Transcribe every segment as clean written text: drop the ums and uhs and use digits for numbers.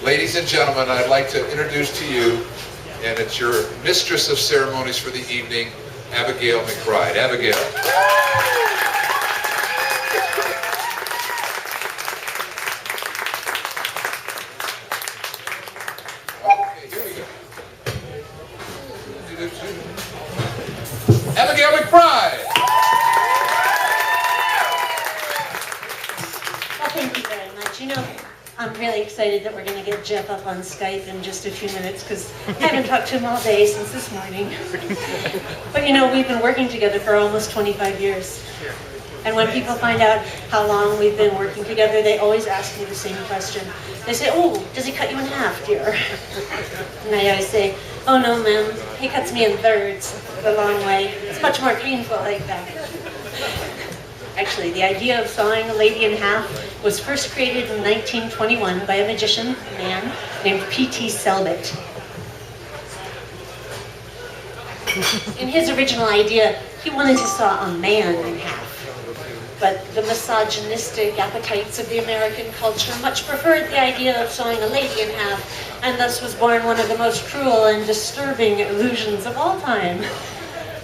Ladies and gentlemen, I'd like to introduce to you, and it's your Mistress of Ceremonies for the evening, Abigail McBride. Abigail. Okay, here we go. Abigail McBride. Well, thank you very much. You know, I'm really excited that we're going to get Jeff up on Skype in just a few minutes because I haven't talked to him all day since this morning. But you know, we've been working together for almost 25 years. And when people find out how long we've been working together, they always ask me the same question. They say, "Oh, does he cut you in half, dear?" And I always say, "Oh no, ma'am, he cuts me in thirds the long way. It's much more painful like that." Actually, the idea of sawing a lady in half was first created in 1921 by a magician man named P.T. Selbit. In his original idea, he wanted to saw a man in half. But the misogynistic appetites of the American culture much preferred the idea of sawing a lady in half, and thus was born one of the most cruel and disturbing illusions of all time.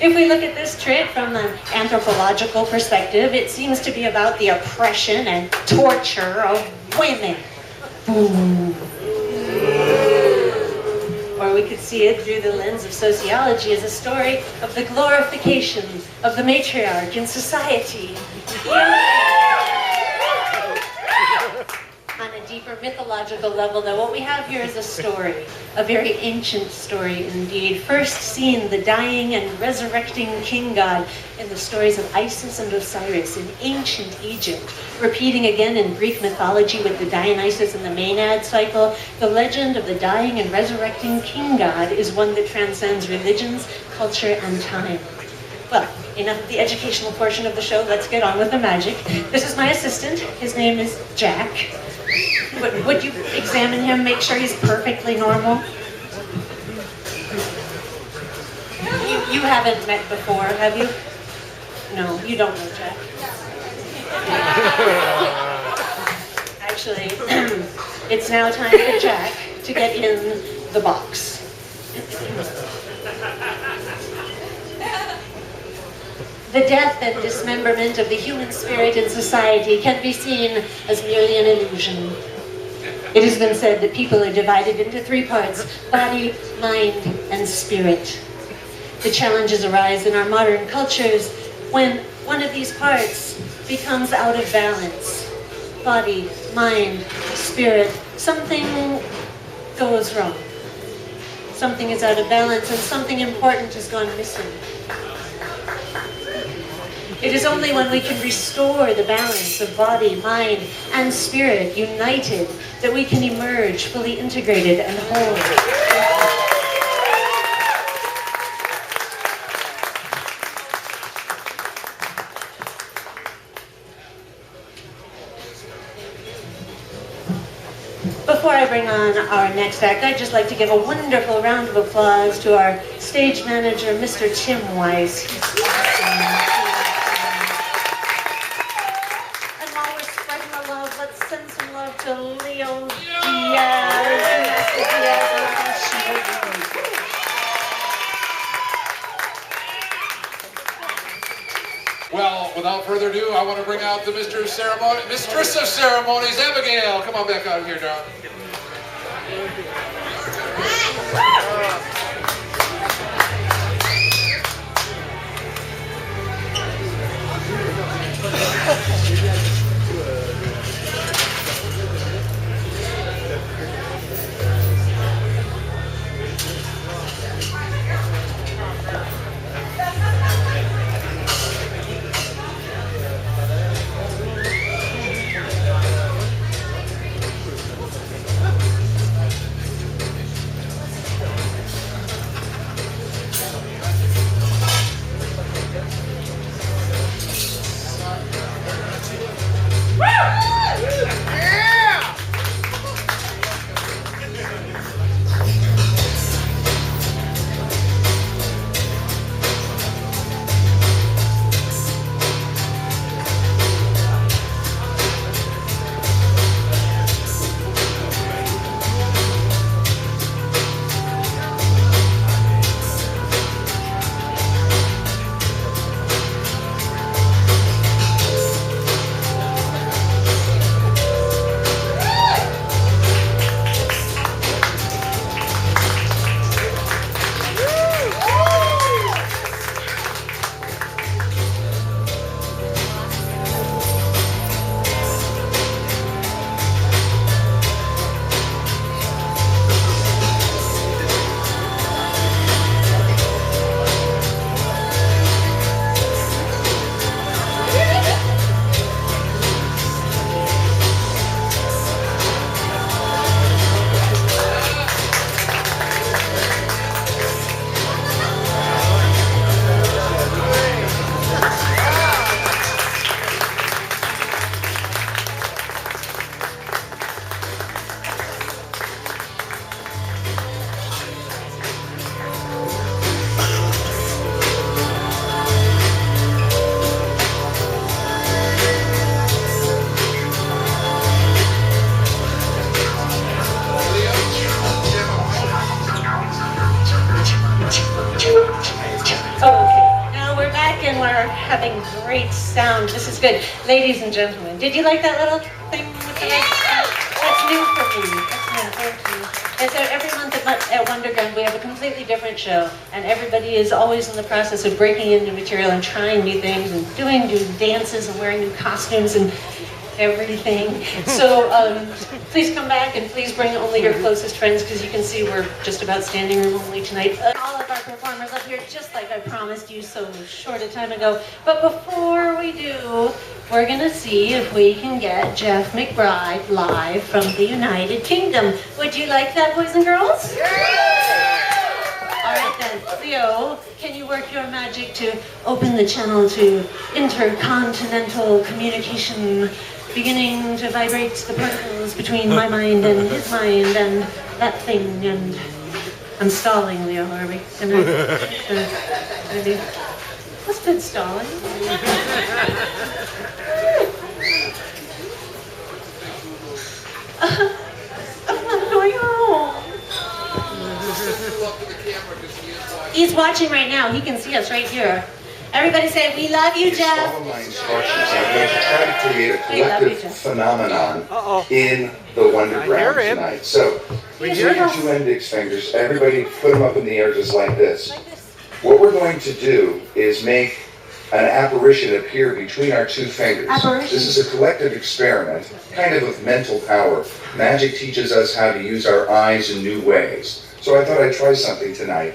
If we look at this trick from an anthropological perspective, it seems to be about the oppression and torture of women. Or we could see it through the lens of sociology as a story of the glorification of the matriarch in society. On a deeper mythological level, though, what we have here is a story, a very ancient story indeed, first seen the dying and resurrecting king god in the stories of Isis and Osiris in ancient Egypt, repeating again in Greek mythology with the Dionysus and the Maenad cycle. The legend of the dying and resurrecting king god is one that transcends religions, culture, and time. Well, enough of the educational portion of the show. Let's get on with the magic. This is my assistant. His name is Jack. Would you examine him, make sure he's perfectly normal? You haven't met before, have you? No, you don't know Jack. Actually, it's now time for Jack to get in the box. The death and dismemberment of the human spirit in society can be seen as merely an illusion. It has been said that people are divided into three parts: body, mind, and spirit. The challenges arise in our modern cultures when one of these parts becomes out of balance. Body, mind, spirit, something goes wrong. Something is out of balance and something important has gone missing. It is only when we can restore the balance of body, mind, and spirit united that we can emerge fully integrated and whole. Before I bring on our next act, I'd just like to give a wonderful round of applause to our stage manager, Mr. Tim Wise. Well, without further ado, I want to bring out the Mistress of Ceremonies, Abigail. Come on back out here, darling. sound. This is good. Ladies and gentlemen, did you like that little thing with the lights? That's new for me. That's new, thank you. And so every month at WONDERGROUND we have a completely different show, and everybody is always in the process of breaking in new material and trying new things and doing new dances and wearing new costumes and everything. So please come back and please bring only your closest friends, because you can see we're just about standing room only tonight. All of our performers up here, just like I promised you so short a time ago. But before we do, we're gonna see if we can get Jeff McBride live from the United Kingdom. Would you like that, boys and girls? All right then, Leo, can you work your magic to open the channel to intercontinental communication, beginning to vibrate the particles between my mind and his mind and that thing, and I'm stalling, Leo, are we gonna maybe, what's good stalling? I'm not going home. He's watching right now. He can see us right here. Everybody say, we love you, Jeff. Follow my instructions. I'm going to try to create a collective phenomenon in the WONDERGROUND tonight. So, take your two index fingers. Everybody put them up in the air just like this. What we're going to do is make an apparition appear between our two fingers. This is a collective experiment, kind of mental power. Magic teaches us how to use our eyes in new ways. So I thought I'd try something tonight.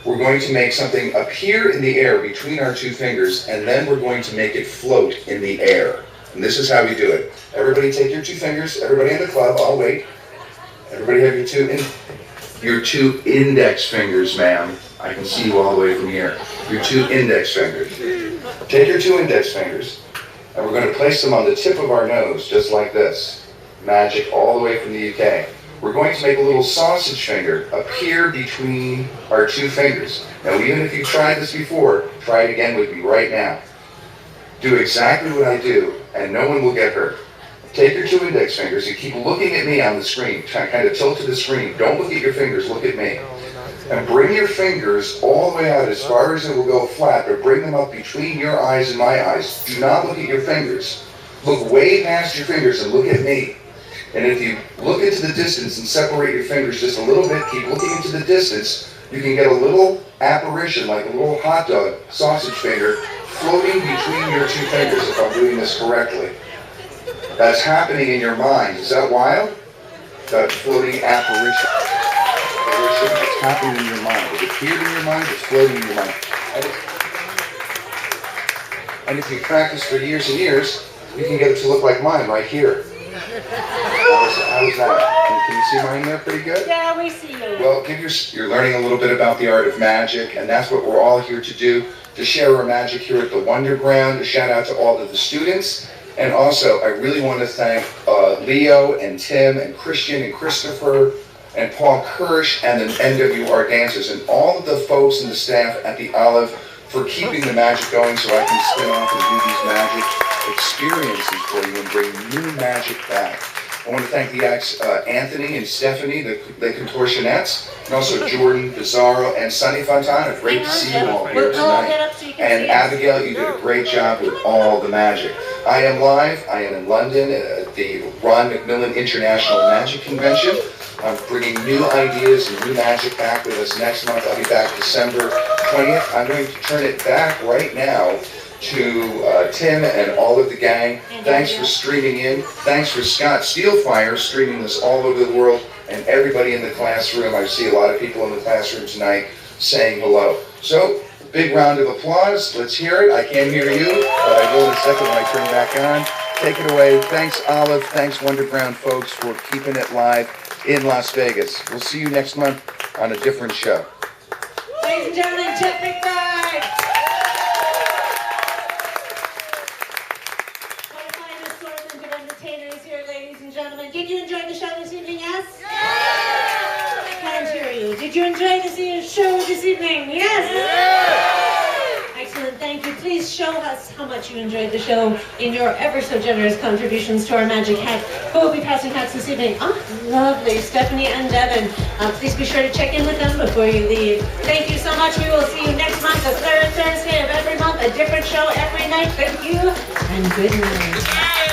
We're going to make something appear in the air between our two fingers, and then we're going to make it float in the air. And this is how we do it. Everybody take your two fingers. Everybody in the club, I'll wait. Everybody have your two index fingers, ma'am. I can see you all the way from here. Your two index fingers. Take your two index fingers, and we're going to place them on the tip of our nose, just like this. Magic all the way from the UK. We're going to make a little sausage finger appear between our two fingers. Now, even if you've tried this before, try it again with me right now. Do exactly what I do, and no one will get hurt. Take your two index fingers and keep looking at me on the screen. Kind of tilt to the screen. Don't look at your fingers, look at me. And bring your fingers all the way out as far as it will go flat, but bring them up between your eyes and my eyes. Do not look at your fingers. Look way past your fingers and look at me. And if you look into the distance and separate your fingers just a little bit, keep looking into the distance, you can get a little apparition, like a little hot dog sausage finger, floating between your two fingers, if I'm doing this correctly. That's happening in your mind. Is that wild? That floating apparition. It's happening in your mind. It appeared in your mind, it's floating in your mind. And if you practice for years and years, you can get it to look like mine right here. How's that? Can you see mine there pretty good? Yeah, we see you. Well, you're learning a little bit about the art of magic, and that's what we're all here to do, to share our magic here at the WONDERGROUND. A shout out to all of the students. And also, I really want to thank Leo and Tim and Christian and Christopher and Paul Kirsch and the NWR dancers and all of the folks and the staff at the Olive for keeping the magic going so I can spin off and do these magic experiences for you and bring new magic back. I want to thank the acts Anthony and Stephanie, the contortionettes, and also Jordan, Bizarro, and Sunny Fontana. Great to see you all here tonight. And Abigail, you did a great job with all the magic. I am live. I am in London at the Ron McMillan International Magic Convention. I'm bringing new ideas and new magic back with us next month. I'll be back December 20th. I'm going to turn it back right now to Tim and all of the gang. Thanks for streaming in. Thanks for Scott Steelfire streaming this all over the world, and everybody in the classroom. I see a lot of people in the classroom tonight saying hello. So, big round of applause. Let's hear it. I can't hear you, but I will in a second when I turn back on. Take it away. Thanks, Olive. Thanks, WONDERGROUND folks, for keeping it live in Las Vegas. We'll see you next month on a different show. Ladies and gentlemen, Jeff McBride. One of my assortment of entertainers here, ladies and gentlemen. Did you enjoy the show this evening, yes? I can't hear you. Did you enjoy the show this evening? Yes? Excellent. Thank you. please show us how much you enjoyed the show in your ever so generous contributions to our magic hat. Who will be passing hats this evening? Oh, lovely, Stephanie and Devin. Please be sure to check in with them before you leave. Thank you so much. We will see you next month, the third Thursday of every month, a different show every night. Thank you, and good night.